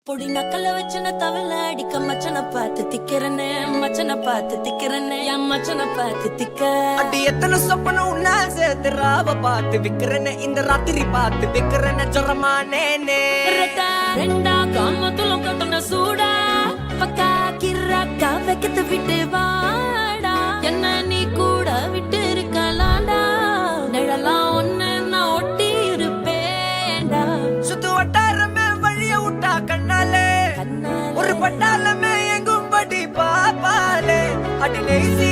பொடி நக்கல வச்சன தவள அடிக்க மச்சன பார்த்து திக்கிறனே மச்சன பார்த்து திக்கிறனே என் மச்சன பார்த்து திக்க அடி எத்தனை சொப்பன உன்னா சேர்த்து ராவ பார்த்து விக்கிறனே இந்த ராத்திரி பார்த்து விக்கிறனே ஜொரமானே ரெண்டா காமத்துலம் கட்டண சூடா பக்கா கிராக்கா வைக்கத்து விட்டு வாடா என்ன நீ கூட விட்டு இருக்கலாடா நிழலாம் ஒன்னு நான் ஒட்டி இருப்பேன்டா சுத்து வட்டாரமே வழிய விட்டா கண்ணாலே ஒரு பட்டாளமே எங்கும் படி பாப்பாலே அடி நெய்சி